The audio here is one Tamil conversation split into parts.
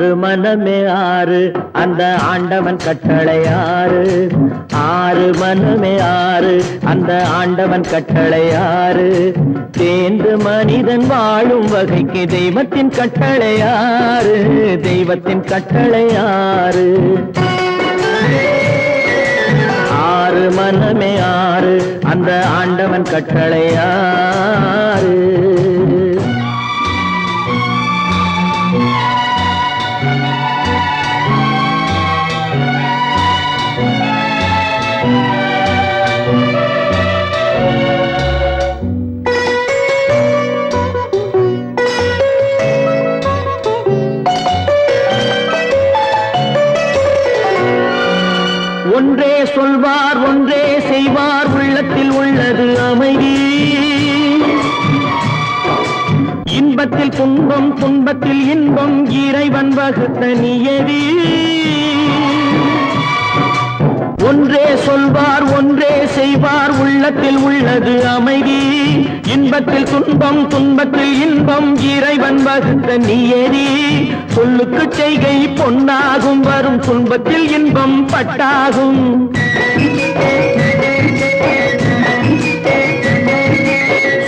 ஆறு மனமே ஆறு அந்த ஆண்டவன் கட்டளை ஆறு. ஆறு மனமே ஆறு அந்த ஆண்டவன் கட்டளை ஆறு. தேர்ந்து மனிதன் வாழும் வகைக்கு தெய்வத்தின் கட்டளை ஆறு. தெய்வத்தின் கட்டளை ஆறு. ஆறு மனமே ஆறு அந்த ஆண்டவன் கட்டளை ஆறு. ஒன்றே சொல்வார் ஒன்றே செய்வார் உள்ளத்தில் உள்ளது அமைதி. இன்பத்தில் துன்பம் துன்பத்தில் இன்பம் இறைவன் வகுத்த நியதி. ஒன்றே சொல்வார் ஒன்றே செய்வார் உள்ளத்தில் உள்ளது அமைதி. இன்பத்தில் துன்பம் துன்பத்தில் இன்பம் இறைவன் வகுத்த நியதி. சொல்லுக்கு செய்கை பொன்னாகும் வரும் துன்பத்தில் இன்பம் பட்டாகும்.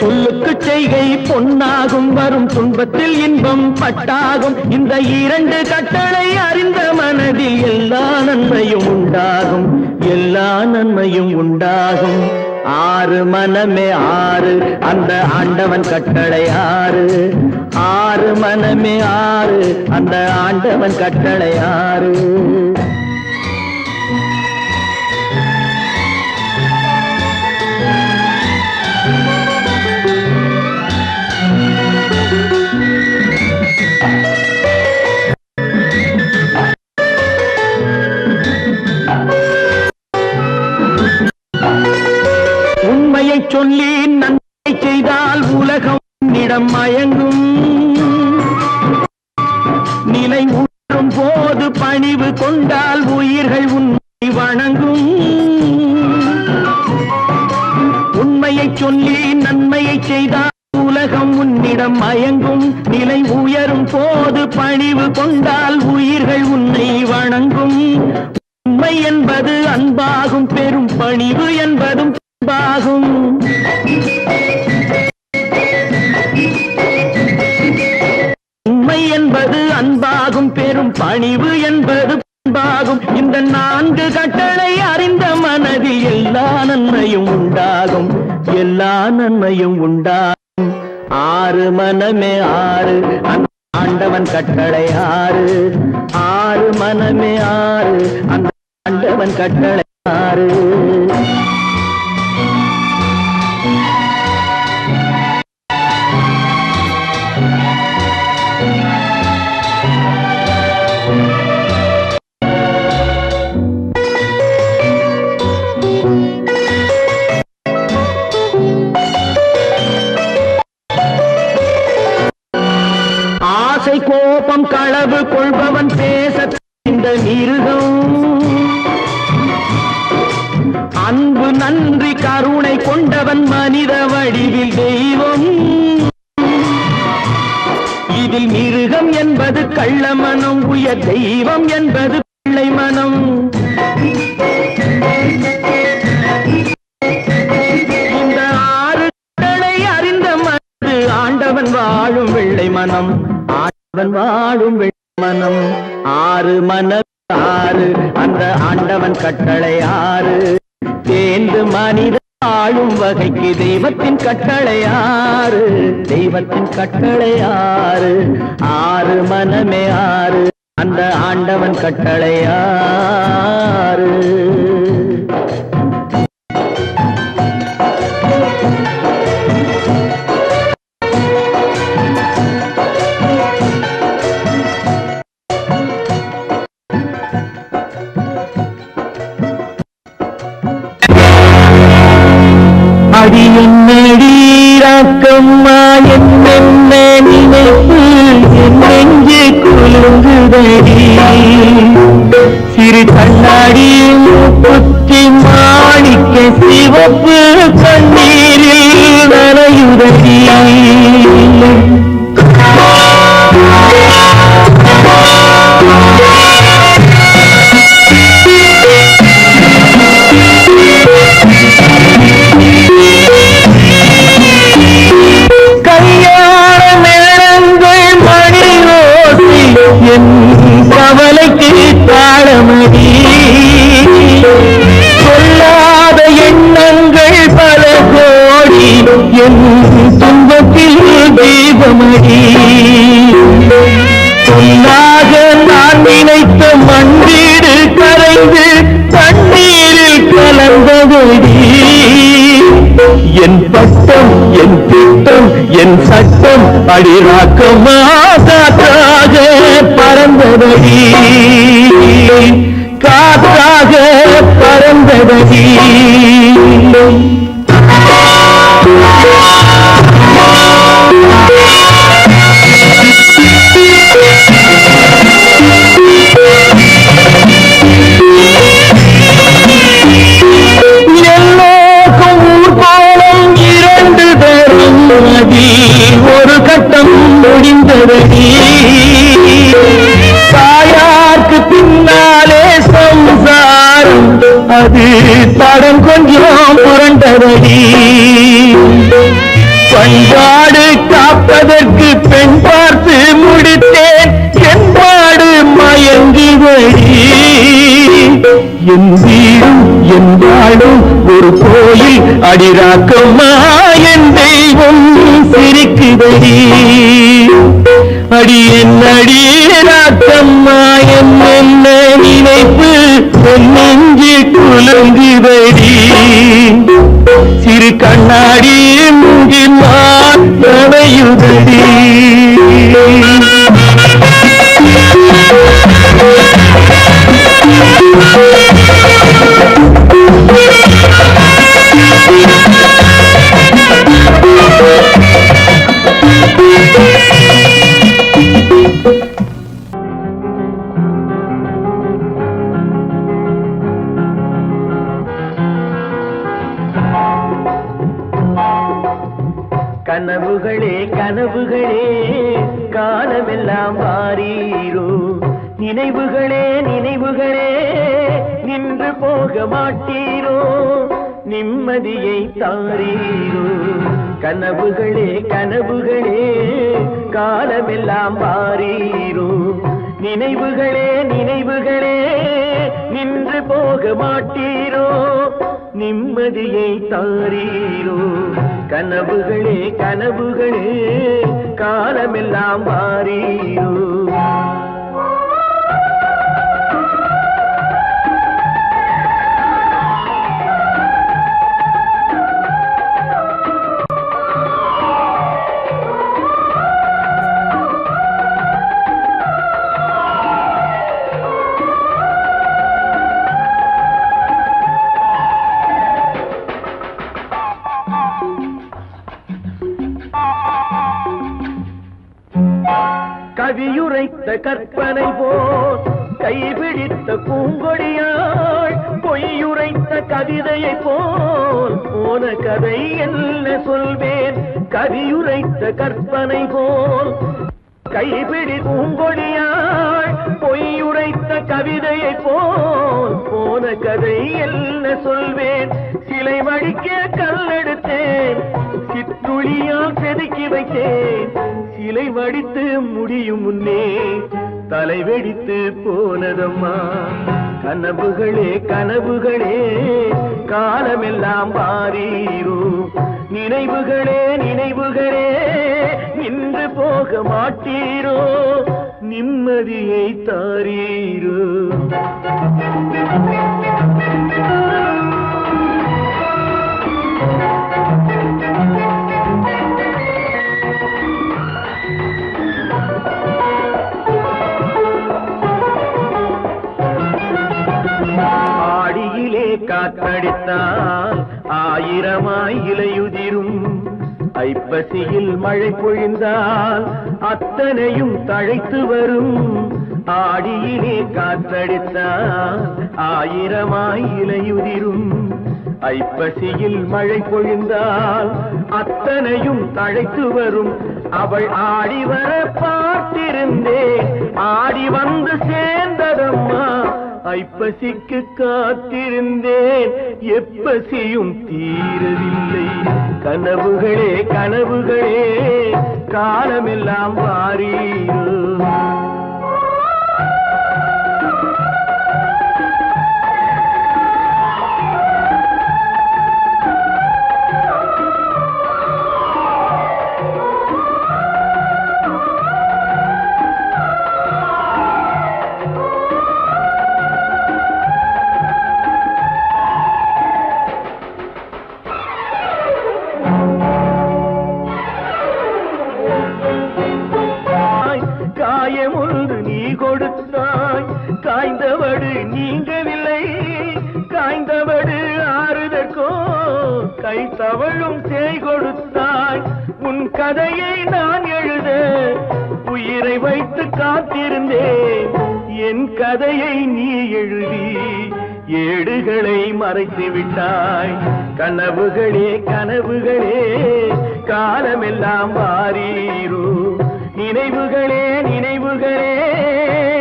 சொல்லுக்கு செய்கை பொன்னாகும் வரும் துன்பத்தில் இன்பம் பட்டாகும். இந்த இரண்டு கட்டளை அறிந்த மனதில் எல்லா நன்மையும் உண்டாகும். எல்லா நன்மையும் உண்டாகும். ஆறு மனமே ஆறு அந்த ஆண்டவன் கட்டளை ஆறு. ஆறு மனமே ஆறு அந்த ஆண்டவன் கட்டளை ஆறு. உண்மையை சொல்லி நன்மை செய்தால் உலகம் உன்னிடம் மயங்கும். நிலை உணரும் போது பணிவு கொண்டால் உயிர்கள் உன்னை வணங்கும். உண்மையை சொல்லி நன்மையை செய்தால் உலகம் உன்னிடம் மயங்கும். நிலை உயரும் போது பணிவு கொண்டால் உயிர்கள் உன்னை வணங்கும். உண்மை என்பது அன்பாகும் பெரும் பணிவு என்பதும் அன்பாகும். உண்மை என்பது அன்பாகும் பெரும் பணிவு என்பது அன்பாகும். இந்த நான்கு கட்டளை அறிந்த மனதில் எல்லா நன்மையும் உண்டாகும். எல்லா நன்மையும் உண்டாகும். ஆறு மனமே ஆறு அந்த ஆண்டவன் கட்டளை ஆறு. ஆறு மனமே ஆறு அந்த ஆண்டவன் கட்டளை ஆறு. ஆசை கோபம் களவு கொள்பவன் பேச இந்த மிருகம். அன்பு நன்றி கருணை கொண்டவன் மனித வடிவில் தெய்வம். இதில் மிருகம் என்பது கள்ள மனம். உயர் தெய்வம் என்பது பிள்ளை மனம். இந்த ஆறு கட்டளை அறிந்த மனது ஆண்டவன் வாழும் வெள்ளை மனம். ஆண்டவன் வாழும் வெள்ளை மனம். ஆறு மனம் ஆறு அந்த ஆண்டவன் கட்டளை ஆறு. தேர்ந்து மனித ஆளும் வகைக்கு தெய்வத்தின் கட்டளை ஆறு. தெய்வத்தின் கட்டளை ஆறு. ஆறு மனமே ஆறு அந்த ஆண்டவன் கட்டளை ஆறு. அடி என்னடீராக்கம்மா என்னென்ன நினைப்பு என் நெஞ்சு குலுங்குதடி. சிறு கண்ணாடி குத்தி மாணிக்க சிவப்பு கண்ணீரில் நனையுதடி. தீபமடி பொன்னாக நான் நினைத்த மண் வீடு கரைந்து தண்ணீரில் கலந்ததடி என் பட்டம் என் திட்டம் என் சட்டம் அடிராக்கமா காற்றாக பறந்ததடி காற்றாக பறந்ததடி ஒரு கட்டம் முடிந்ததடி தாயார்க்கு பின்னாலே சம்சாரம் அது தடம் கொஞ்சம் புரண்டதடி பண்பாடு காப்பதற்கு பெண் பார்த்து முடித்தேன் என்பாடு மயங்குதடி என் வீடும் என் வாழும் ஒரு கோயில் அடிராக்கம்மா என் தெய்வம் சிரிக்குதடி அடி என் அடிராக்கம்மா என் என்ன நினைப்பு நெஞ்சு குலுங்குதடி சிறு கண்ணாடி முங்கிமா நடையுதடி கனவுகளே கனவுகளே காலமெல்லாம் வாரீரோ நினைவுகளே நினைவுகளே நின்று போக மாட்டீரோ நிம்மதியை தாரீரோ கனவுகளே கனவுகளே காலமெல்லாம் வாரீரோ நினைவுகளே நினைவுகளே நின்று போக மாட்டீரோ நிம்மதியை தாரீரோ கனவுகளே கனவுகளே காலமெல்லாம் வாரீரோ கவியுரைத்த கற்பனை போல் கைபிடித்த பூங்கொடியாள் பொய்யுரைத்த கவிதையை போல் போன கதை என்ன சொல்வேன் கவியுரைத்த கற்பனை போல் கைபிடி பூங்கொடியாள் பொய்யுரைத்த கவிதையை போல் போன கதை என்ன சொல்வேன் சிலை வடிக்க கல்லெடுத்தேன் சிற்றுளியால் செதுக்கி வைத்தேன் சிலை வடித்து முடியும் முன்னே தலை வெடித்து போனதம்மா கனவுகளே கனவுகளே காலமெல்லாம் வாரீரோ நினைவுகளே நினைவுகளே நின்று போக மாட்டீரோ நிம்மதியை தாரீரோ ஆடியிலே காற்றடித்தால் ஆயிரமாய் இலையுதிரும் ஐப்பசியில் மழை பொழிந்தால் அத்தனையும் தழைத்து வரும் ஆடியிலே காற்றடித்தால் ஆயிரமாய் இலையுதிரும் ஐப்பசியில் மழை பொழிந்தால் அத்தனையும் தழைத்து வரும் அவள் ஆடி வர பார்த்திருந்தேன் ஆடி வந்து சேர்ந்ததம்மா ஐப்பசிக்கு காத்திருந்தேன் எப்பசியும் தீரவில்லை கனவுகளே கனவுகளே காலமெல்லாம் வாரீரோ கொடுத்தாய். காய்ந்தவடு நீங்கவில்லை, காய்ந்தவடு ஆறுதற்கோ கை தவழும் தேய் கொடுத்தாய். உன் கதையை நான் எழுத உயிரை வைத்து காத்திருந்தேன். என் கதையை நீ எழுதி ஏடுகளை மறைத்து விட்டாய். கனவுகளே கனவுகளே காலமெல்லாம் மாறீரோ, நினைவுகளே நினைவுகளே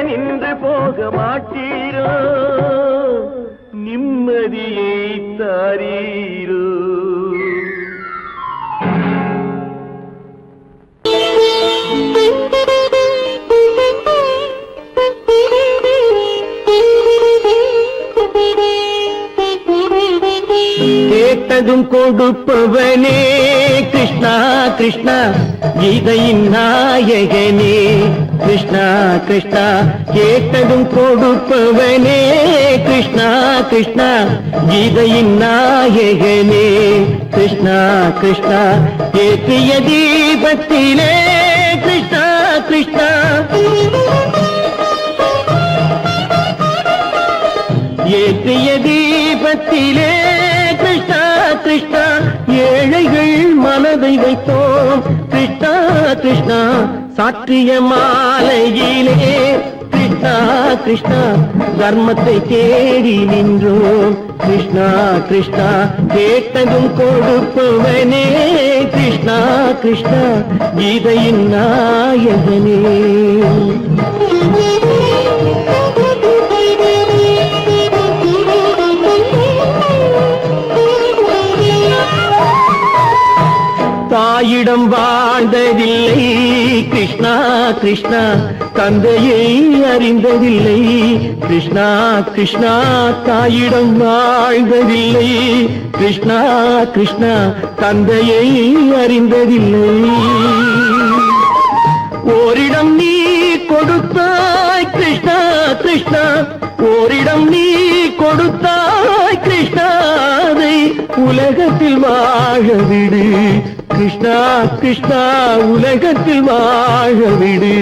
நின்று போக மாட்டீரோ, நிம்மதியை தாரீரோ. கேட்டதும் கொடுப்பவனே கிருஷ்ணா கிருஷ்ணா, கீதையின் நாயகனே கிருஷ்ணா கிருஷ்ணா. கேட்டதும் கொடுப்பவனே கிருஷ்ணா கிருஷ்ணா, கீதையின் நாயகனே கிருஷ்ணா கிருஷ்ணா. ஏற்றிய தீபத்திலே கிருஷ்ணா கிருஷ்ணா, ஏற்றிய தீபத்திலே கிருஷ்ணா கிருஷ்ணா. ஏழைகள் மனதை வைத்தோம் கிருஷ்ணா கிருஷ்ணா. சாற்றிய மாலையிலே கிருஷ்ணா கிருஷ்ணா, தர்மத்தை தேடி நின்றோம் கிருஷ்ணா கிருஷ்ணா. கேட்டதும் கொடுப்பவனே கிருஷ்ணா கிருஷ்ணா, கீதையின் நாயகனே. தாயிடம் வாழ்ந்ததில்லை கிருஷ்ணா கிருஷ்ணா, தந்தையை அறிந்ததில்லை கிருஷ்ணா கிருஷ்ணா. தாயிடம் வாழ்ந்ததில்லை கிருஷ்ணா கிருஷ்ணா, தந்தையை அறிந்ததில்லை. ஓரிடம் நீ கொடுத்தாய் கிருஷ்ணா கிருஷ்ணா, ஓரிடம் நீ கொடுத்தாய் கிருஷ்ணா. அதை உலகத்தில் வாழ விடு கிருஷ்ணா கிருஷ்ணா, உலகத்தில் வாழ விடு.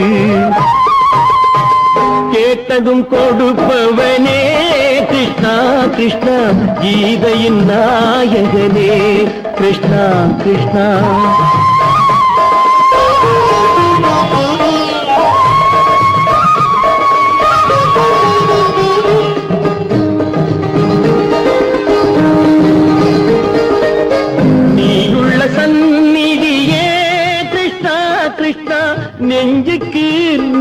கேட்டதும் கொடுப்பவனே கிருஷ்ணா கிருஷ்ணா, கீதையின் நாயகனே கிருஷ்ணா கிருஷ்ணா. நெஞ்சுக்கு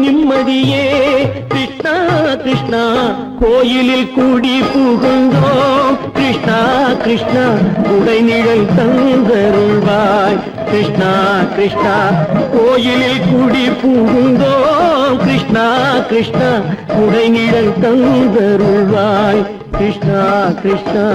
நிம்மதியே கிருஷ்ணா கிருஷ்ணா. கோயிலில் கூடி புகுந்தோம் கிருஷ்ணா கிருஷ்ணா, உடைநிழல் தந்தருள்வாய் கிருஷ்ணா கிருஷ்ணா. கோயிலில் கூடி புகுந்தோம் கிருஷ்ணா கிருஷ்ணா, உடைநிழல் தந்தருள்வாய் கிருஷ்ணா கிருஷ்ணா.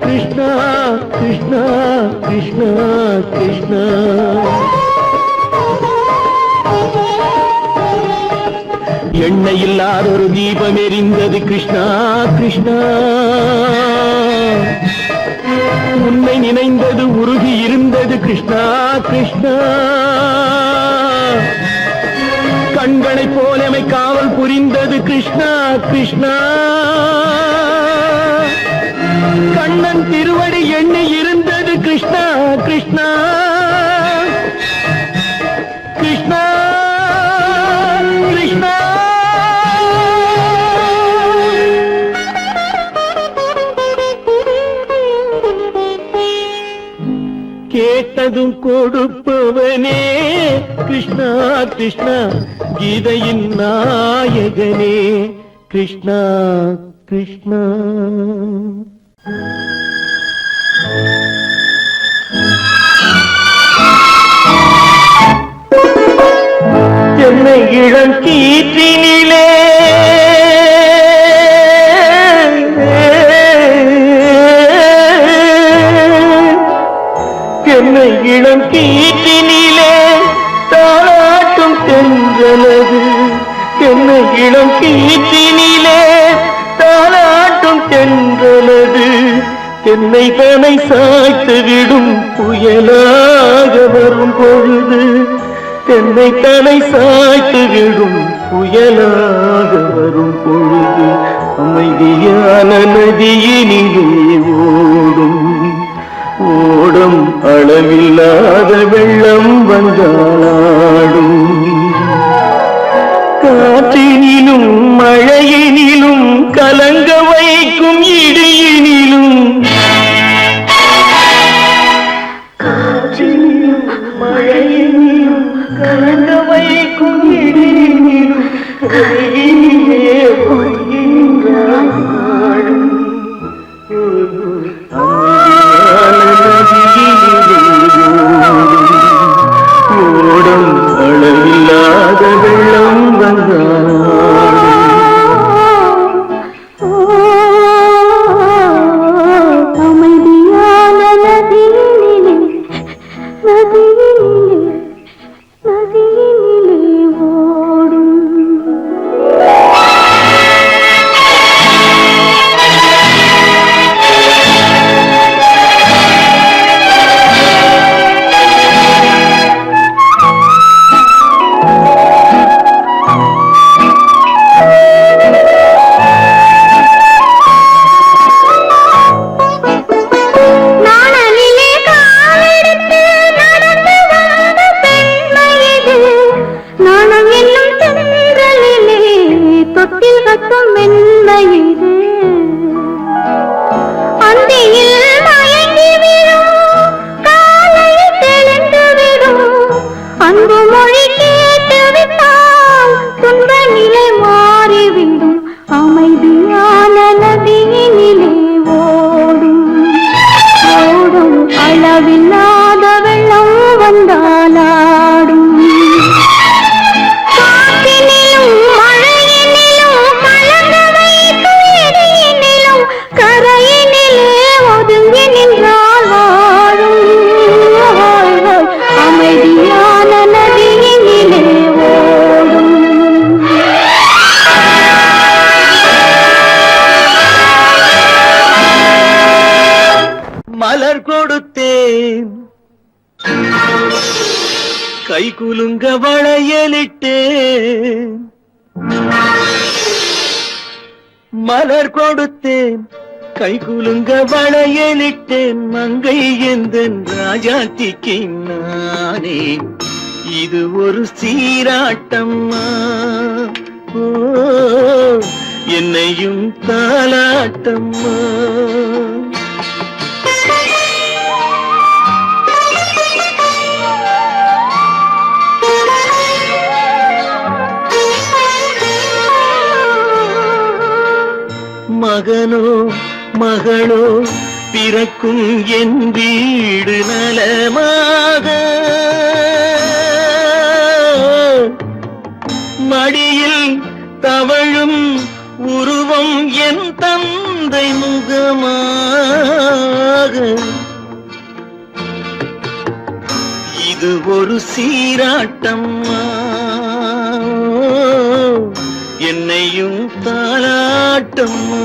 கிருஷ்ணா கிருஷ்ணா கிருஷ்ணா கிருஷ்ணா. எண்ணெய் இல்லாத ஒரு தீபம் எரிந்தது கிருஷ்ணா கிருஷ்ணா. உன்னை நினைந்தது உருகி இருந்தது கிருஷ்ணா கிருஷ்ணா. கண்களைப் போலமை காவல் புரிந்தது கிருஷ்ணா கிருஷ்ணா. கண்ணன் திருவடி எண்ணி இருந்தது கிருஷ்ணா கிருஷ்ணா கிருஷ்ணா கிருஷ்ணா. கேட்டதும் கொடுப்பவனே கிருஷ்ணா கிருஷ்ணா, கீதையின் நாயகனே கிருஷ்ணா கிருஷ்ணா. என்னை இளம் கீற்றினிலே என்னை இளம் கீற்றினிலே தாளாட்டும் தென்றலது. என்னை இளம் கீற்றினிலே தாலாட்டும் தென்றலது தென்னை தனை சாய்த்து விடும் புயலாக வரும் பொழுது தென்னை தனை சாய்த்து விடும் புயலாக வரும் பொழுது அமைதியான நதியினிலே ஓடும் ஓடும் அளவில்லாத வெள்ளம் வந்தாடும் காற்றினிலும் மழையினிலும் கலங்க வைக்கும் இடியினிலும் காற்றினிலும் மழையினிலும் கலங்க வைக்கும் இடியினிலும் கையிலே ஒதுங்கின்றான் ஓடும் அளவில்லாத வெள்ளம் அமைதியான நதியினிலே ஓடும் தொட்டில் கட்டும் மென்மையிது அந்தியில் மயங்கி விடும் காலையில் தெளிந்து விடும் அன்பு மொழி கேட்டு விட்டால் துன்ப நிலை மாறிவிடும் அமைதியான நதியினிலே ஓடும் ஓடும் அளவில்லாத வெள்ளம் வந்தாலாடும் அமைதியான நதியினிலே ஓடும் மலர் கொடுத்தேன் கை குலுங்க வளையலிட்டேன் மலர் கொடுத்தேன் கை குலுங்க வளையலிட்டேன் மங்கை எந்தன் ராஜாத்திக்கு நானே இது ஒரு சீராட்டம்மா ஓ என்னையும் தாலாட்டம்மா மகனோ மகளோ பிறக்கும் என் வீடு நலமாக மடியில் தவழும் உருவம் என் தந்தை முகமாக இது ஒரு சீராட்டம்மா என்னையும் தாலாட்டம்மா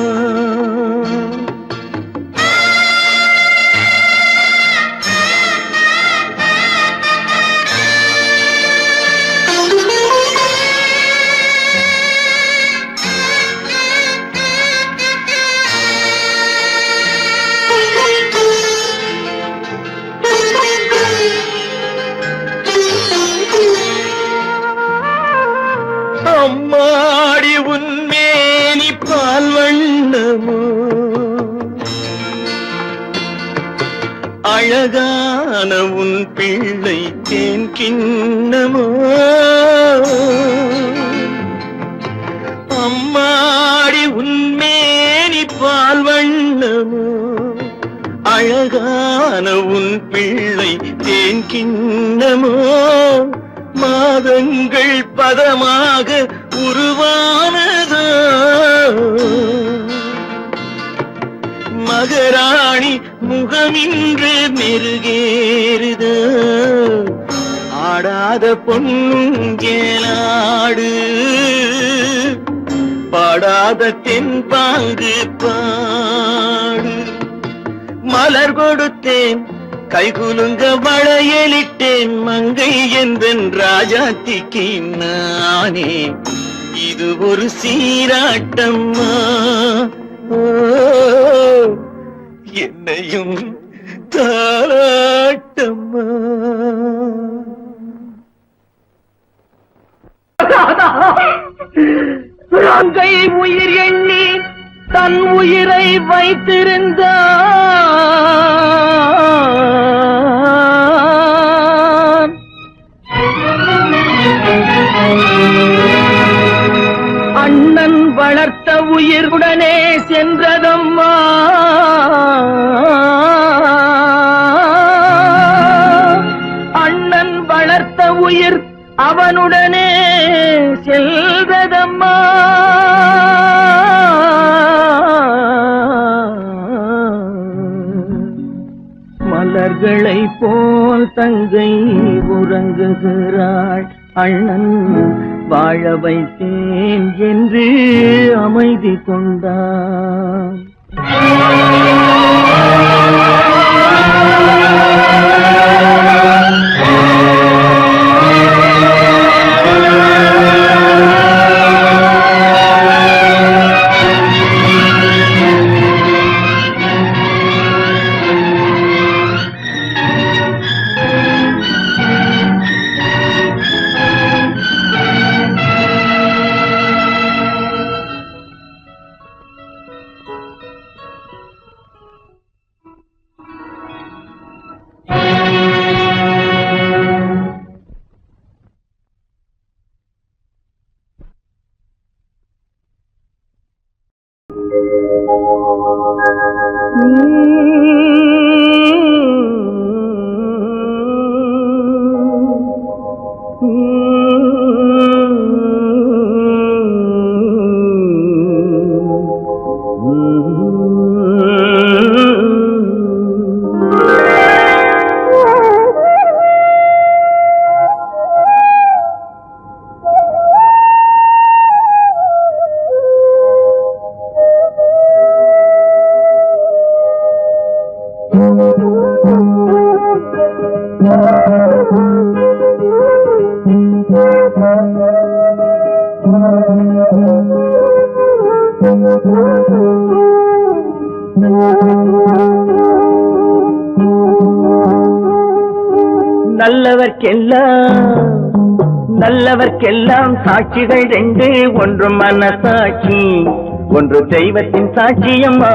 அம்மாடி உன்மேனி பால் வண்ணமோ அழகான உன் பிள்ளை தேன் கிண்ணமோ அம்மாடி உன்மேனி பால் வண்ணமோ அழகான உன் பிள்ளை தேன் கிண்ணமோ மாதங்கள் பதமாக உருவானதோ மகராணி முகமின்று மெருகேறுதோ ஆடாத பொன்னுங்கேலாடு பாடாத தென்பாங்கு பாடு. மலர் கொடுத்தேன் கைகுலுங்க வளையலிட்டேன் மங்கை என்பன் ராஜாத்திக்கு நானே. இது ஒரு சீராட்டம்மா, என்னையும் தாராட்டம்மா. கங்கை உயிர் எண்ணி தன் உயிரை வைத்திருந்தான். அண்ணன் வளர்த்த உயிருடனே சென்றதம்மா. அண்ணன் வளர்த்த உயிர் அவனுடனே செல்வதம்மா. மலர்களை போல் தங்கை உறங்குகிறாள். அண்ணன் வாழ வைத்தேன் என்று அமைதி கொண்டான். நல்லவர்க்கெல்லாம் சாட்சிகள் ரெண்டு. ஒன்று மனசாட்சி, ஒன்று தெய்வத்தின் சாட்சியம்மா.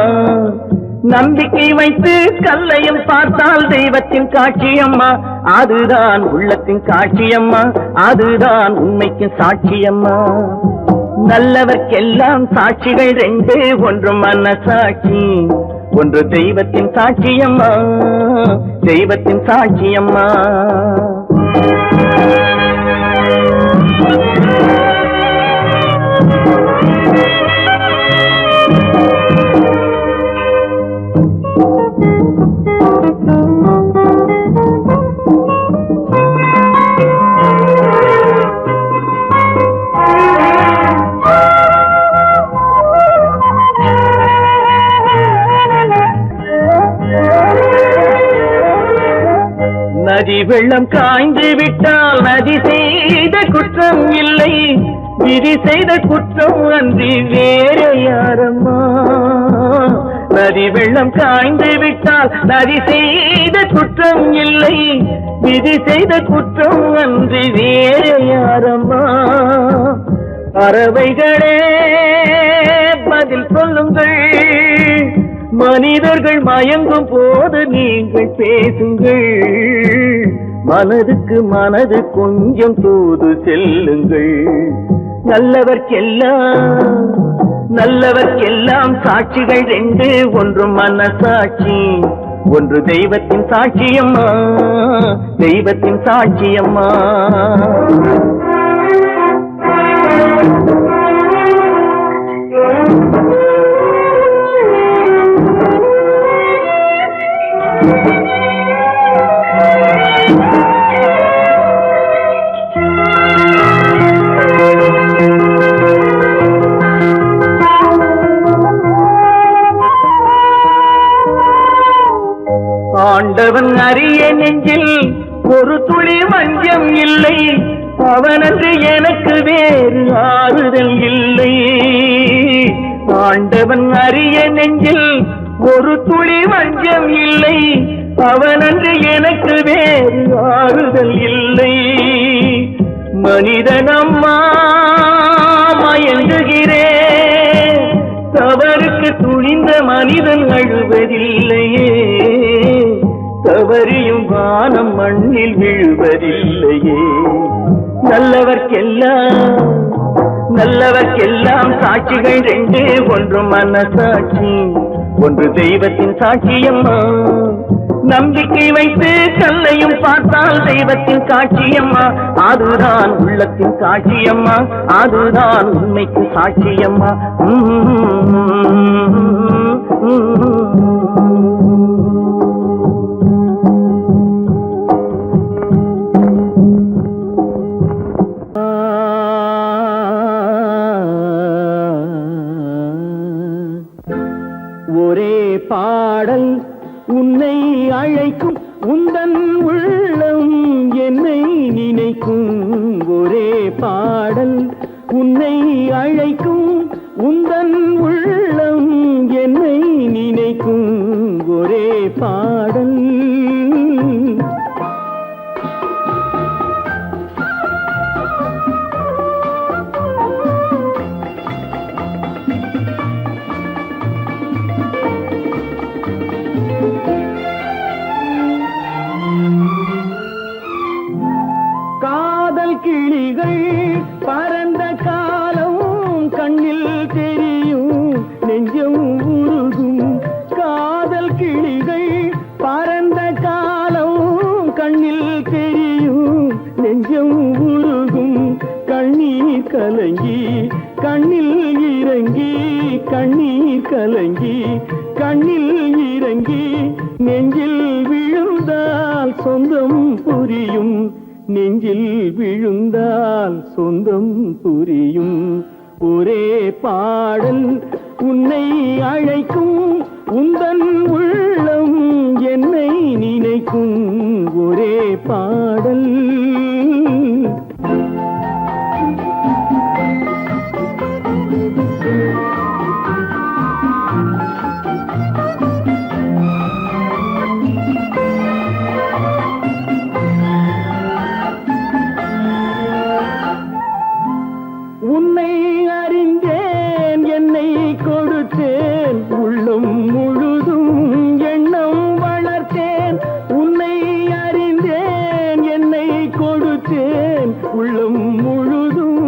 நம்பிக்கை வைத்து கல்லையும் பார்த்தால் தெய்வத்தின் காட்சியம்மா. அதுதான் உள்ளத்தின் காட்சியம்மா, அதுதான் உண்மைக்கு சாட்சியம்மா. நல்லவர்க்கெல்லாம் சாட்சிகள் ரெண்டு. ஒன்று மனசாட்சி, ஒன்று தெய்வத்தின் சாட்சியம்மா, தெய்வத்தின் சாட்சியம்மா. நதி வெள்ளம் காய்ந்து விட்டால் நதி செய்த குற்றம் இல்லை, விதி செய்த குற்றம் அன்றி வேற யாரம்மா. நதி வெள்ளம் காய்ந்து விட்டால் நதி செய்த குற்றம் இல்லை, விதி செய்த குற்றம் அன்றி வேற யாரம்மா. பறவைகளே பதில் சொல்லுங்கள், மனிதர்கள் மயங்கும் போது நீங்கள் பேசுங்கள். மனதுக்கு மனது கொஞ்சம் தூது செல்லுங்கள். நல்லவர்க்கெல்லாம் சாட்சிகள் ரெண்டு. ஒன்று மனசாட்சி, ஒன்று தெய்வத்தின் சாட்சியம்மா, தெய்வத்தின் சாட்சியம்மா. அவனன்று எனக்கு வேறு ஆறுதல் இல்லை. ஆண்டவன் அறிய நெஞ்சில் ஒரு துளி வஞ்சம் இல்லை. அவனன்று எனக்கு வேறு ஆறுதல் இல்லை. மனிதனம்மா மயங்குகிறேன், தவறுக்கு துணிந்த மனிதன் அழுவதில்லையே. தவறியும் வானம் மண்ணில் விழுவதில்லையே. நல்லவர்க்கெல்லாம் சாட்சிகள் ரெண்டு, ஒன்று மனசாட்சி, ஒன்று தெய்வத்தின் சாட்சியம்மா. நம்பிக்கை வைத்து கல்லையும் பார்த்தால் தெய்வத்தின் சாட்சியம்மா. அதுதான் உள்ளத்தின் சாட்சியம்மா, அதுதான் உண்மைக்கு சாட்சியம்மா. ஒரே பாடல் உன்னை அழைக்கும், உந்தன் உள்ளம் என்னை நினைக்கும். ஒரே பாடல் உன்னை அழைக்கும், உந்தன் உள்ளம் என்னை நினைக்கும். ஒரே பாடல். கிளிகள் பறந்த காலம் கண்ணில் தெரியும், நெஞ்சம் உருகும். காதல் கிளிகள் பறந்த காலம் கண்ணில் தெரியும், நெஞ்சம் உருகும். கண்ணீர் கலங்கி கண்ணில் இறங்கி, கண்ணீர் கலங்கி கண்ணில் இறங்கி, நெஞ்சில் விழுந்தால் சொந்தம் புரியும், நெஞ்சில் விழுந்தால் சொந்தம் புரியும். ஒரே பாடல் உன்னை அழைக்கும், உந்தன் உள்ளம் என்னை நினைக்கும். ஒரே பாடல். உன்னை அறிந்தேன், என்னை கொடுத்தேன், உள்ளம் முழுதும் எண்ணம் வளர்த்தேன். உன்னை அறிந்தேன், என்னை கொடுத்தேன், உள்ளம் முழுதும்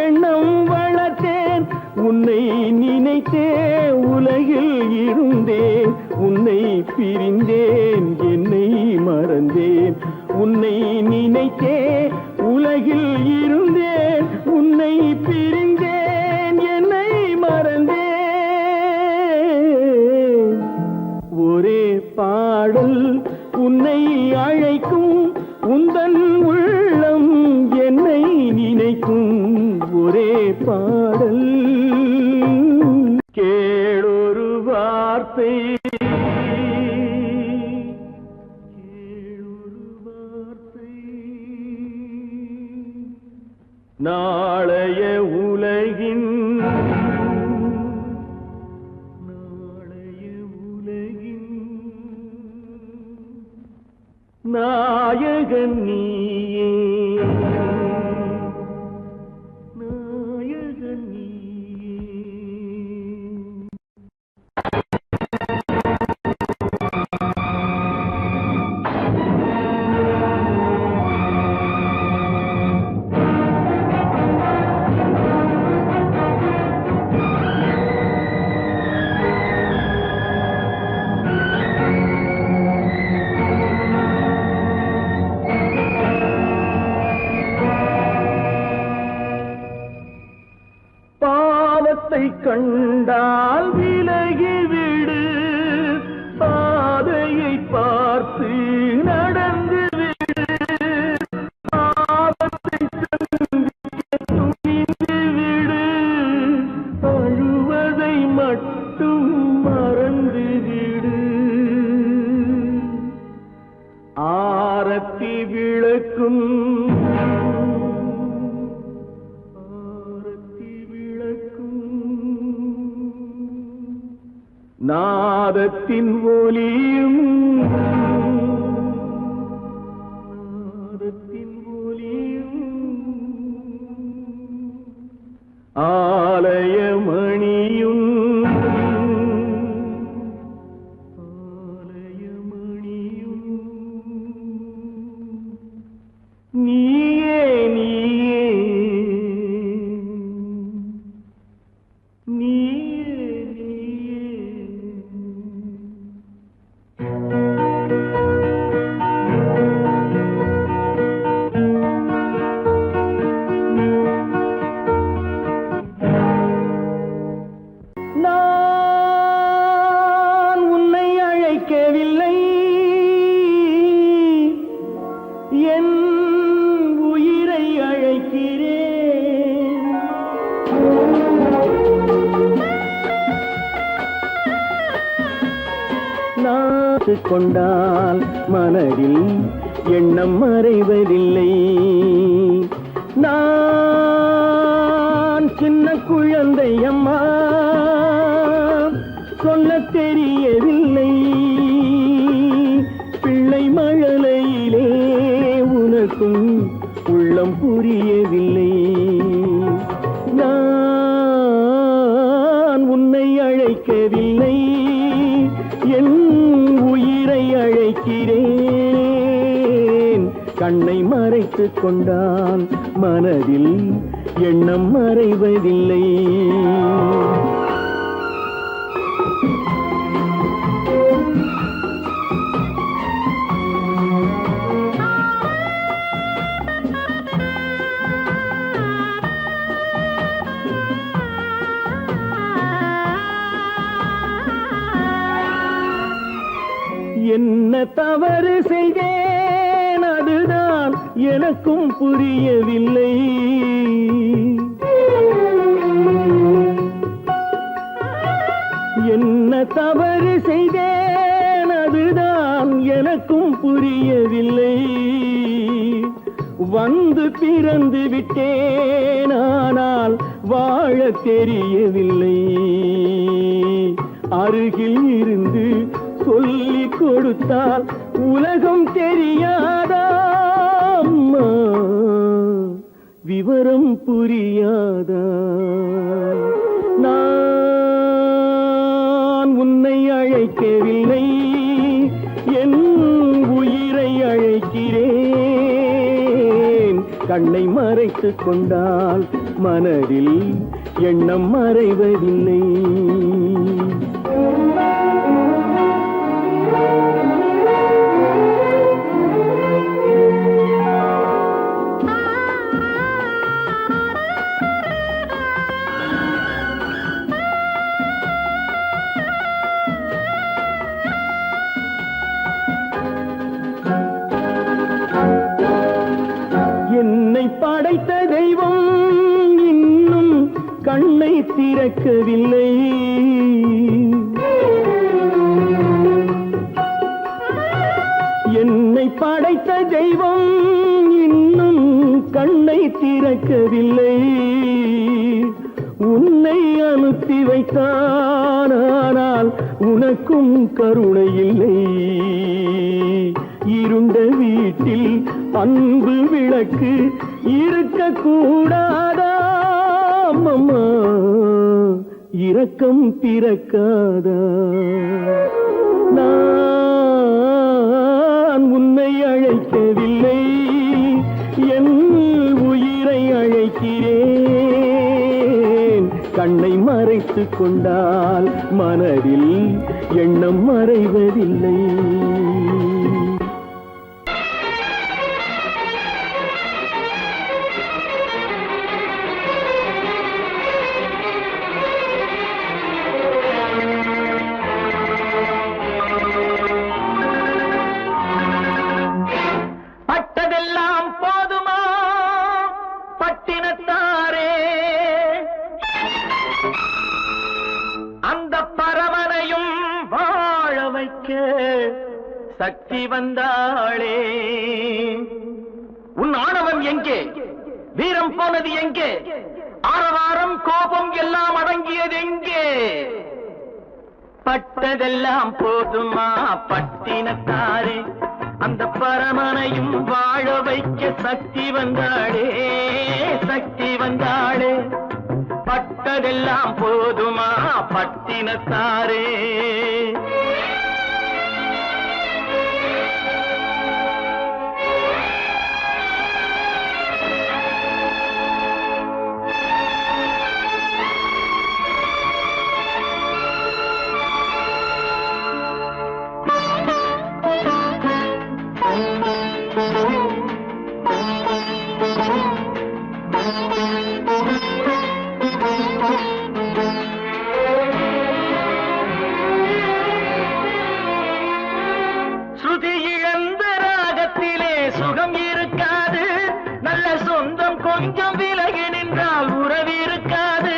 எண்ணம் வளர்த்தேன். உன்னை நினைத்தே உலகில் இருந்தேன், உன்னை பிரிந்தேன், என்னை மறந்தேன். உன்னை நினைத்தே உலகில் இருந்தேன், உன்னை பிரிந்தேன், என்னை மறந்தேன். ஒரே பாடல் உன்னை அழைக்கும், உந்தன் உள்ளம் என்னை நினைக்கும். ஒரே பாடல். கேளொரு வார்த்தை, நாளைய உலகின் நாயகன் நீயே, நாயகன் நீயே. பாவத்தை கண்டால் விலகிவிடு, பாதையை பார்த்து நடந்து விடு. பாவத்தை துணிந்து விடு, அழுவதை மட்டும் மறந்து விடு. ஆரத்தி விளக்கும் நாதத்தின் ஒலியும் ஆலயமணியும் நீயே நீயே நீயே நான் உன்னை அழைக்கவில்லை என் உயிரை அழைக்கிறேன் நாட்டு கொண்டால் மனதில் எண்ணம் மறைவதில்லை நான் சின்ன குழந்தை அம்மா சொல்ல தெரியவில்லை பிள்ளை மழலையிலே உனக்கும் உள்ளம் புரியவில்லை நான் உன்னை அழைக்கவில்லை என் உயிரை அழைக்கிறேன் கண்ணை மறைத்துக் கொண்டால் மனதில் எண்ணம் மறைவதில்லை என்ன தவறு செய்தேன் அதுதான் எனக்கும் புரியவில்லை என்ன தவறு செய்தேன் அதுதான் எனக்கும் புரியவில்லை வந்து பிறந்து விட்டேன் ஆனால் வாழ தெரியவில்லை அருகில் இருந்து சொல்லிக் கொடுத்தால் உலகம் தெரியாதா அம்மா விவரம் புரியாதா நான் உன்னை அழைக்கவில்லை என் உயிரை அழைக்கிறேன் கண்ணை மறைத்துக் கொண்டால் மனதில் எண்ணம் மறைவதில்லை என்னை படைத்த தெய்வம் இன்னும் கண்ணை திறக்கவில்லை என்னை படைத்த தெய்வம் இன்னும் கண்ணை திறக்கவில்லை உன்னை அனுப்பி வைத்தான் ஆனால் உனக்கும் கருணை இல்லை இருண்ட வீட்டில் அன்பு விளக்கு இருக்கக்கூடாதா அம்மா இரக்கம் பிறக்காதா நான் உன்னை அழைக்கவில்லை என் உயிரை அழைக்கிறேன் கண்ணை மறைத்துக் கொண்டால் மனதில் எண்ணம் மறைவதில்லை பட்டதெல்லாம் போதுமா பட்டினத்தாரே அந்த பரமனையும் வாழ வைக்க சக்தி வந்தாளே உன் ஆணவம் எங்கே வீரம் போனது எங்கே ஆரவாரம் கோபம் எல்லாம் அடங்கியது எங்கே பட்டதெல்லாம் போதுமா பட்டினத்தாரே, அந்த பரமனையும் வாழ வைக்க சக்தி வந்தாளே, சக்தி வந்தாளே. பட்டதெல்லாம் போதுமா பட்டினத்தாரே. ஸ்ருதி இழந்த ராகத்திலே சுகம் இருக்காது, நல்ல சொந்தம் கொஞ்சம் விலகி நின்றால் உறவு இருக்காது.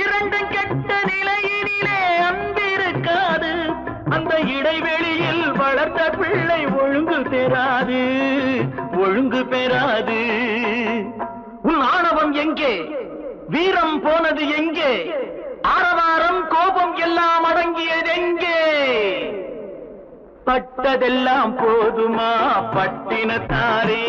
இரண்டும் கெட்ட நிலையினிலே அன்பு இருக்காது, அந்த இடைவெளியில் வளர்ந்த பிள்ளை ஒழுங்கு பெறாது, ஒழுங்கு பெறாது. உன் ஆணவம் எங்கே, வீரம் போனது எங்கே, ஆரவாரம் கோபம் எல்லாம் அடங்கியது எங்கே? பட்டதெல்லாம் போதுமா பட்டினத்தாரே.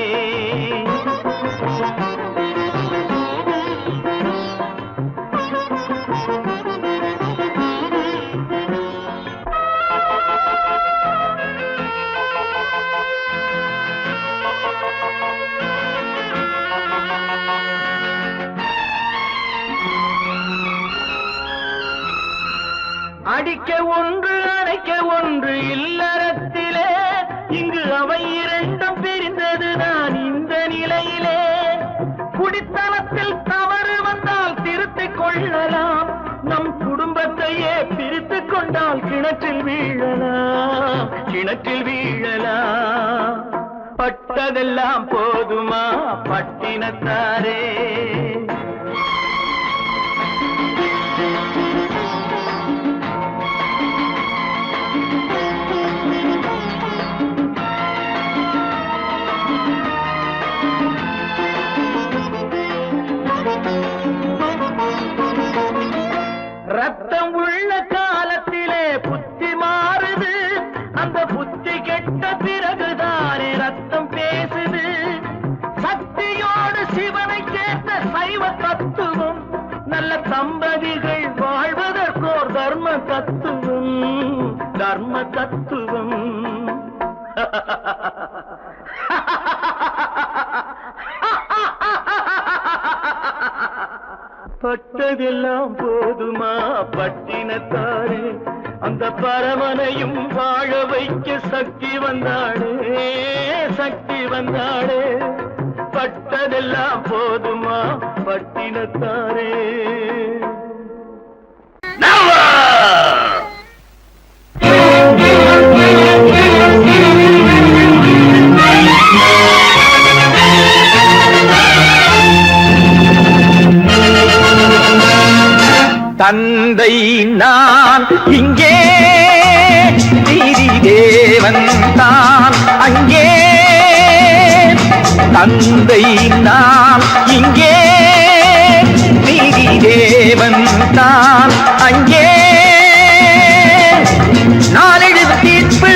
அடிக்க ஒன்று அணைக்க ஒன்று இல்லறத்திலே, இங்கு அவை இரண்டும் பிரிந்தது நான் இந்த நிலையிலே. குடித்தனத்தில் தவறு வந்தால் திருத்திக் கொள்ளலாம், நம் குடும்பத்தையே பிரித்துக் கொண்டால் கிணற்றில் வீழலாம், கிணற்றில் வீழலாம். பட்டதெல்லாம் போதுமா பட்டினத்தாரே. ரத்தம் உள்ள காலத்திலே புத்தி மாறுது, அந்த புத்தி கெட்ட பிறகுதானே ரத்தம் பேசுது. சக்தியோடு சிவனை கேட்ட சைவ தத்துவம், நல்ல தம்பதிகள் வாழ்வதற்கோர் தர்ம தத்துவம், தர்ம தத்துவம். பட்டதெல்லாம் போதுமா பட்டினத்தாரே, அந்த பரமனையும் வாழ வைக்க சக்தி வந்தாளே, சக்தி வந்தாளே. பட்டதெல்லாம் போதுமா பட்டினத்தாரே. தந்தை நான் இங்கே, நீதி தேவன் தான் அங்கே. தந்தை நான் இங்கே, நீதி தேவன் தான் அங்கே. நான் எழுதும் தீர்ப்பு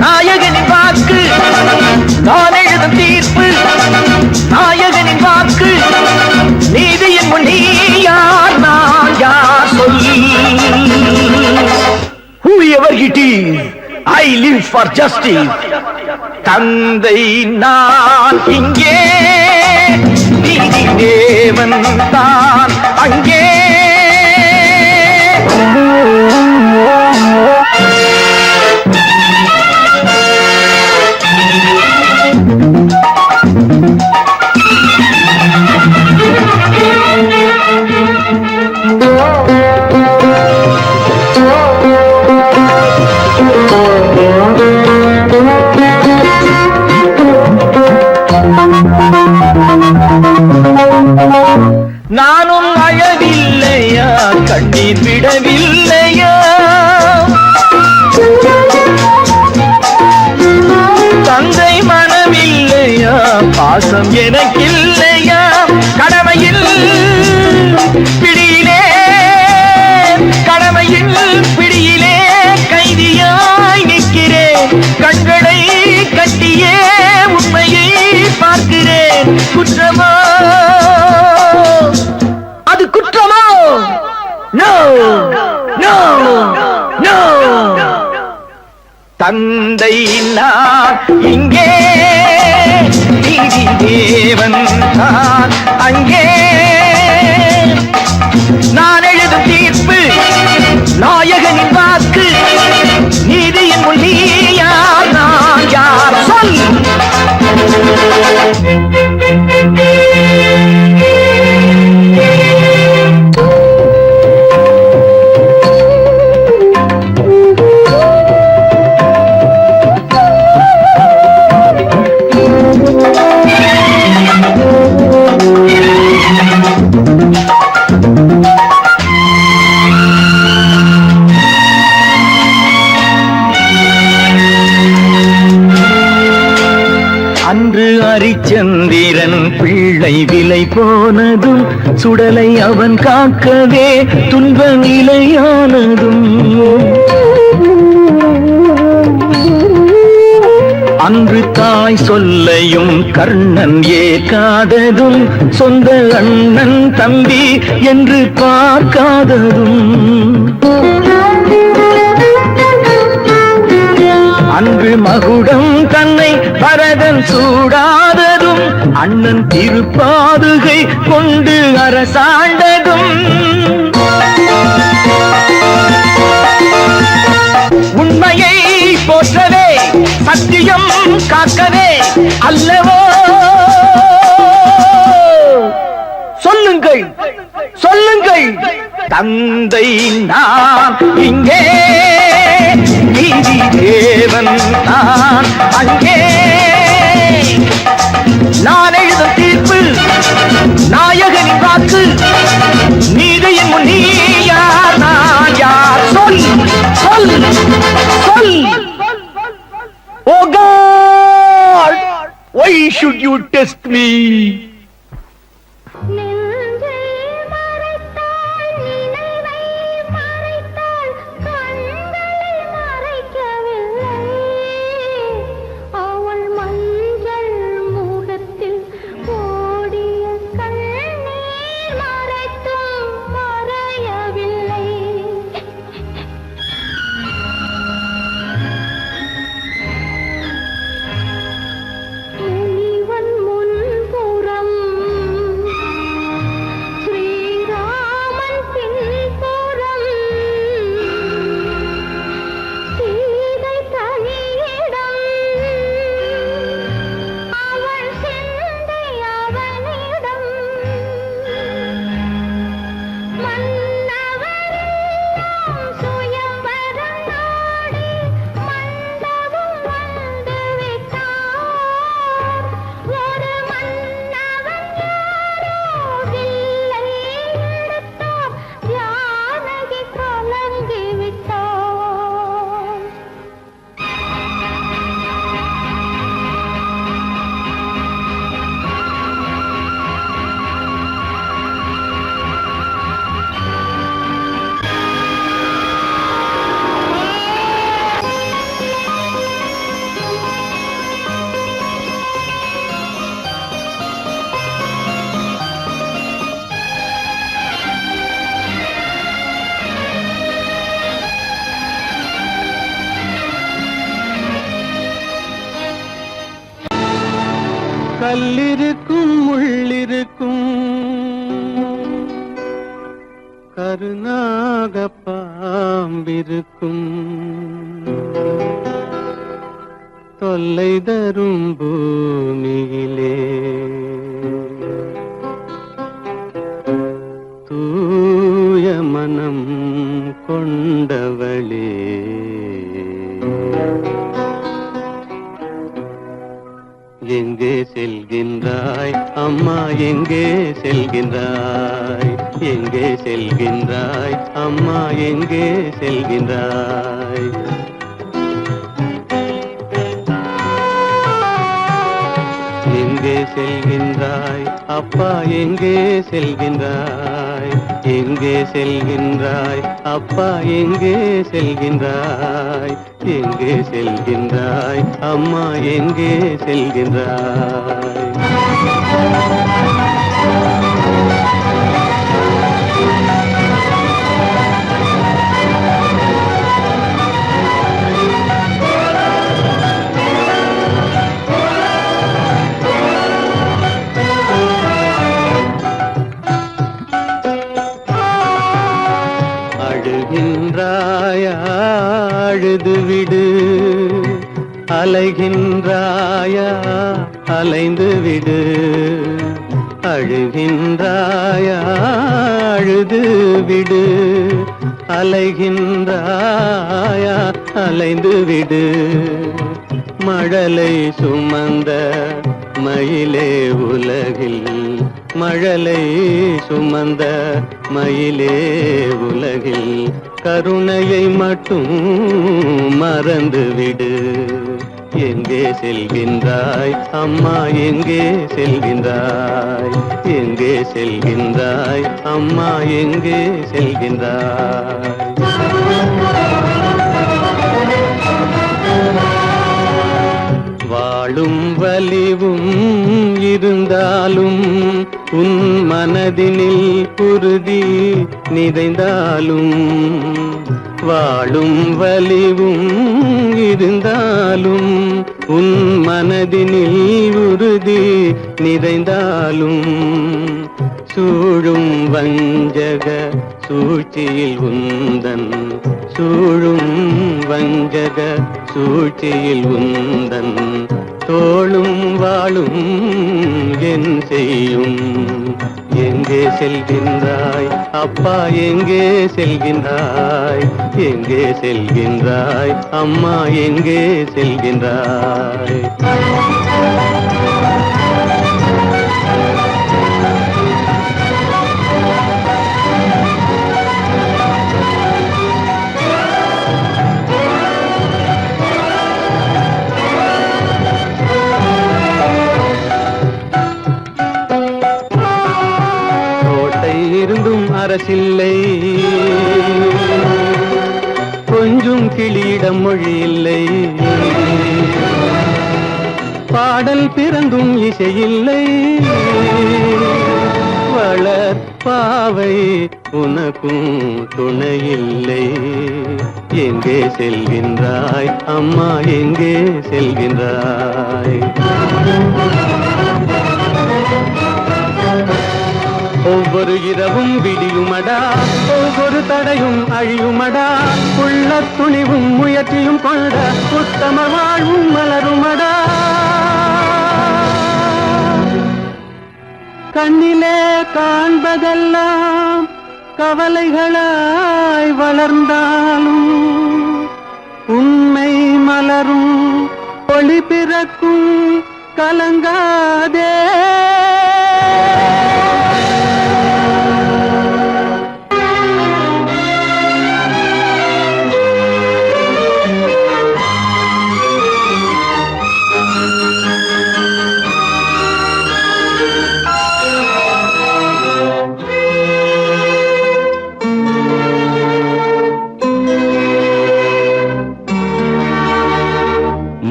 நாயகனின் வாக்கு, நான் எழுதும் தீர்ப்பு நாயகனின் வாக்கு. நீதியின் முன் நீ யார், நான் யார் சொல். Whoever it is, I live for justice. தந்தை நான் இங்கே, நீதி தேவன் தான் அங்கே. நானும் அழவில்லையா, கண்ணீர் விடவில்லையா, தந்தை மனமில்லையா, பாசம் எனக்கில்லையா. கடமையில் பிடியிலே, கடமையில் நோ நோ நோ தந்தை நான் இங்கே நீதி தேவன் நான் அங்கே நான் எழுதும் தீர்ப்பு நாயகனின் வாக்கு நீதியின் முன் நீ யார் நான் யார் சொல் அன்று அரிச்சந்திரன் பிள்ளை விலை போனதும் சுடலை அவன் காக்கவே துன்ப நிலையானதும் அன்று தாய் சொல்லையும் கர்ணன் ஏற்காததும் சொந்த அண்ணன் தம்பி என்று பார்க்காததும் அன்று மகுடம் தன்னை பரதன் சூடாததும் அண்ணன் திருப்பாதுகை கொண்டு அரசாண்டதும் உண்மையை போற்றவே சத்தியம் காக்கவே அல்லவோ சொல்லுங்கள் சொல்லுங்கள் தந்தை நான் இங்கே நீதி தேவன் நான் அங்கே நான் எழுதும் தீர்ப்பு நாயகனின் வாக்கு நீதியின் முன் நீ யார் நான் யார் சொல் சொல் சொல் Oh God, why should you test me? கல்லிருக்கும் முள்ளிருக்கும் கருநாக பாம்பிருக்கும் தொல்லை தரும் பூமியிலே தூய மனம் கொண்டவளே எங்கே செல்கின்றாய் அம்மா எங்கே செல்கின்றாய் எங்கே செல்கின்றாய் அம்மா எங்கே செல்கின்றாய் எங்கே செல்கின்றாய் அப்பா எங்கே செல்கின்றாய் எங்கே செல்கின்றாய் அப்பா எங்கே செல்கின்றாய் எங்கே செல்கின்றாய் அம்மா எங்கே செல்கின்றாய் அழுகின்றாயா அழுது விடு, அலைகின்றாயா அலைந்து விடு. அழுகின்றாயா அழுது விடு, அலைகின்றாயா அலைந்து விடு. மழலை சுமந்த மயிலே உலகில், மழலை சுமந்த மயிலே உலகில் கருணையை மட்டும் மறந்துவிடு. எங்கே செல்கின்றாய் அம்மா, எங்கே செல்கின்றாய்? எங்கே செல்கின்றாய் அம்மா, எங்கே செல்கின்றாய்? வாழும் வலிவும் இருந்தாலும், உன் மனதினில் உறுதி நிறைந்தாலும், வாழும் வலிவும் இருந்தாலும், உன் மனதினில் உறுதி நிறைந்தாலும், சூழும் வஞ்சக சூழ்ச்சியில் உந்தன், சூழும் வஞ்சக சூழ்ச்சியில் உந்தன் தோளும் வாழும் என் செய்யும். எங்கே செல்கின்றாய் அப்பா, எங்கே செல்கின்றாய்? எங்கே செல்கின்றாய் அம்மா, எங்கே செல்கின்றாய்? இருந்தும் அரசில்லை, கொஞ்சம் கிளியிடம் மொழி இல்லை. பாடல் பிறந்தும் இசையில்லை, வளர் பாவை உனக்கும் துணையில்லை. எங்கே செல்கின்றாய் அம்மா, எங்கே செல்கின்றாய்? ஒவ்வொரு இரவும் விடியுமடா, ஒவ்வொரு தடையும் அழியுமடா. உள்ள துணிவும் முயற்சியும் கொண்ட உத்தம வாழ்வும் மலருமடா. கண்ணிலே காண்பதெல்லாம் கவலைகளாய் வளர்ந்தாலும், உண்மை மலரும் ஒளி பிறக்கும் கலங்காதே.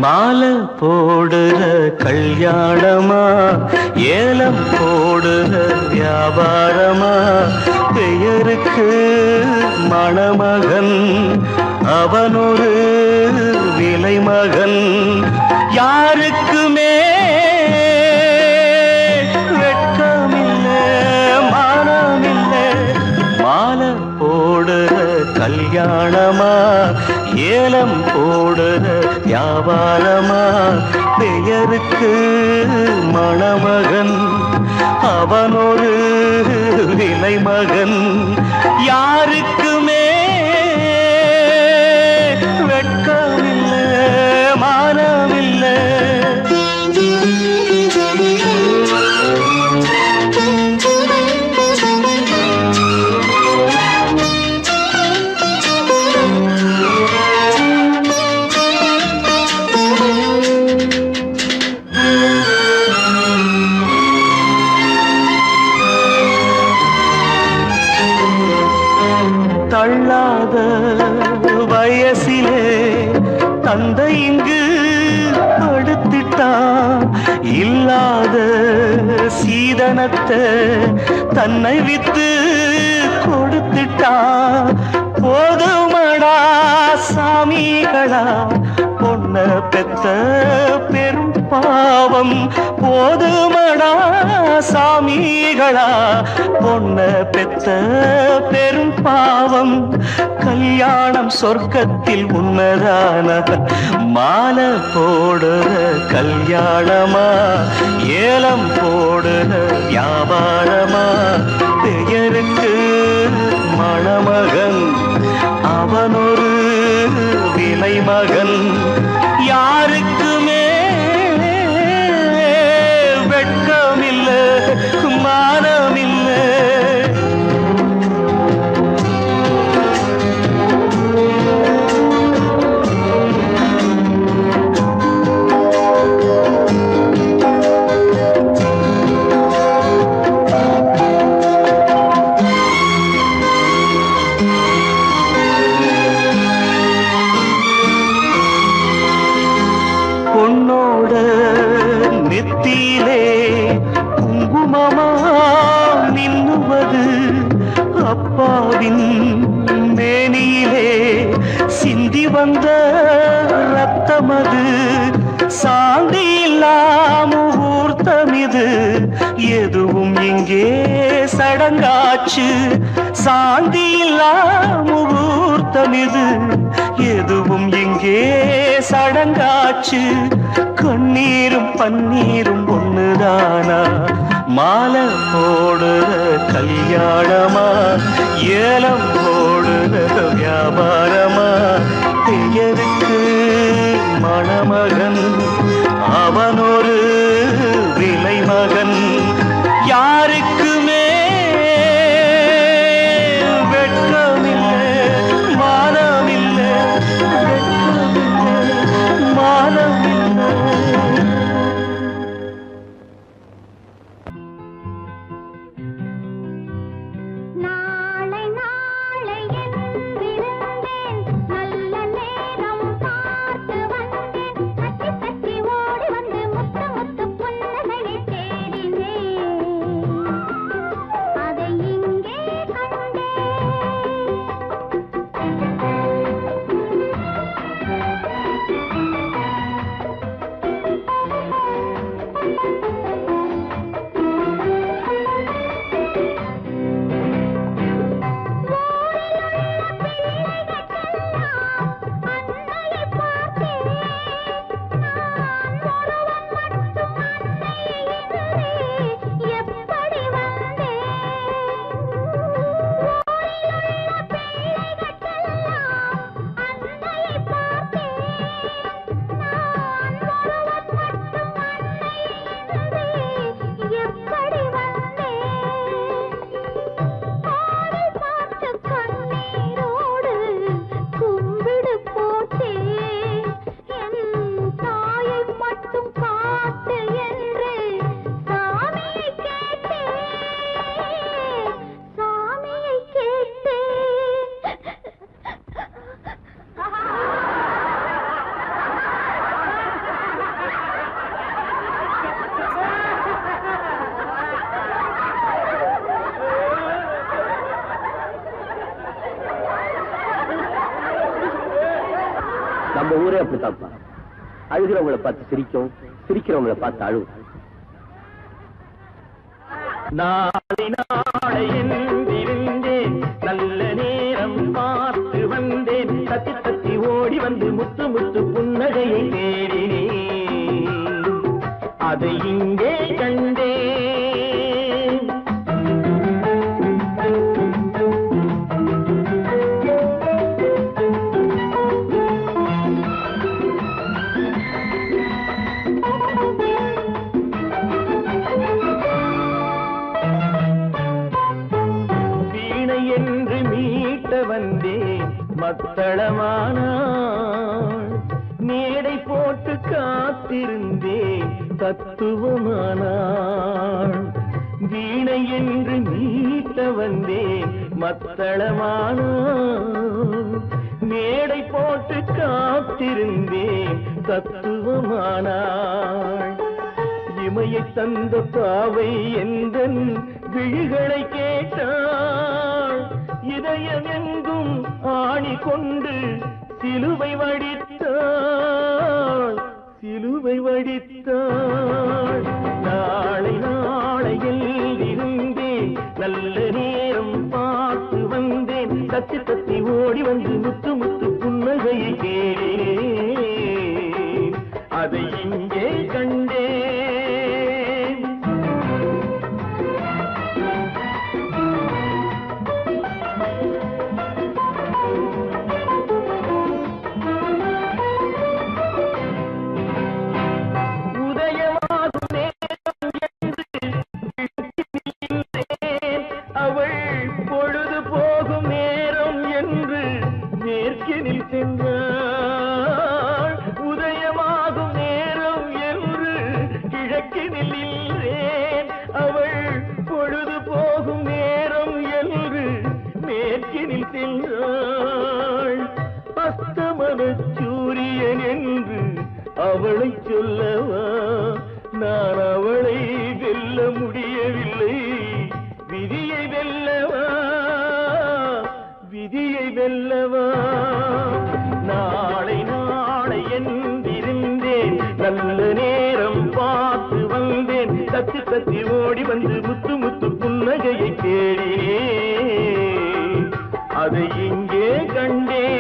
மாலை போடுற கல்யாணமா, ஏலம் போடுற வியாபாரமா? பெயருக்கு மணமகன், அவனொரு விலை மகன். யாருக்குமே வெட்கமில்லை, மானமில்லை. மாலை போடுற கல்யாணமா, ஏலம் போடுற வியாபாரமா? பெயருக்கு மணமகன், அவனொரு விலை மகன். யாருக்குமே வெட்கமில்லை, மானமில்லை. தள்ளாத வயசிலே தந்தை இங்கு படுத்திட்டான். இல்லாத சீதனத்தை தன்னை வித்து கொடுத்துட்டான். போதுமடா சாமிகளா, பொன்ன பெத்த பெரும் பாவம். போதுமடா சாமிகளா, பொன்ன பெத்த பெரும் பாவம். கல்யாணம் சொர்க்கத்தில் உன்னதான மாலை போடுற கல்யாணமா ஏலம் போடுற வியாபாரமா பெயருக்கு மணமகன் அவனொரு விலை மகன் யாருக்குமே வெட்கமில்லை மானமில்லை பொன்னோட நெத்தியிலே குங்குமமா நின்னுவது அப்பாவின் மேனியிலே சிந்தி வந்த ரத்தமது சாந்தி முகூர்த்தமிது எதுவும் இங்கே சடங்காச்சு சாந்தி முகூர்த்தமிது எதுவும் இங்கே சடங்காச்சு கண்ணீரும் பன்னீரும் ஒண்ணுதானா மாலை போடுற கல்யாணமா ஏலம் போடுற வியாபாரமா பெயருக்கு மணமகன் அவனொரு விலை மகன் யாருக்குமே வெட்கமில்லை மானமில்லை மானமில்லை நாளை நாளை என்றிருந்தேன் நல்ல நேரம் பார்த்து வந்தேன் தட்டி தட்டி ஓடி வந்து முத்து முத்து புன்னகையை தேடினேன் அதை இங்கே நம்ம ஊரே அப்படித்தாப்பா அழுகிறவங்களை பார்த்து சிரிக்கும் சிரிக்கிறவங்களை பார்த்து அழுகும் நாளை நாளை என்றிருந்தேன் நல்ல நேரம் பார்த்து வந்தேன் தத்தி தத்தி ஓடி வந்து முத்து முத்து புன்னகையை தேடினேன் அதை இங்கே கண்டேன் என்று மீட்ட வந்தேன் மத்தளமானாள் மேடை போட்டு காத்திருந்தேன் தத்துவமானாள் வீணை என்று மீட்ட வந்தேன் மத்தளமானாள் மேடை போட்டு காத்திருந்தேன் தத்துவமானாள் இமையை தந்த பாவை எந்தன் விழிகளை கேட்டாள் இதயம் எங்கும் ஆணி கொண்டு சிலுவை வடித்தாள் சிலுவை வடித்தாள் நாளை நாளையில் இருந்தே நல்ல நேரம் பார்த்து வந்தேன் தத்தி தத்தி ஓடி வந்து முத்து முத்து புன்னகையை கேட்டேன் அதை இங்கே கண்டேன் உதயமாகும் நேரம் அவள் பொழுது போகும் நேரம் என்று மேற்கினில் சென்றாள் உதயமாகும் நேரம் என்று கிழக்கினில் இல்லேன் அவள் பொழுது போகும் நேரம் என்று மேற்கினில் சென்றாள் அஸ்தமன சூரியன் என்று அவளை சொல்லவா நான் அவளை வெல்ல முடியவில்லை விதியை வெல்லவா விதியை வெல்லவா நாளை நாளை என்றிருந்தேன் நல்ல நேரம் பார்த்து வந்தேன் தத்தி தத்தி ஓடி வந்து முத்து முத்து புன்னகையை தேடினேன் அதை இங்கே கண்டேன்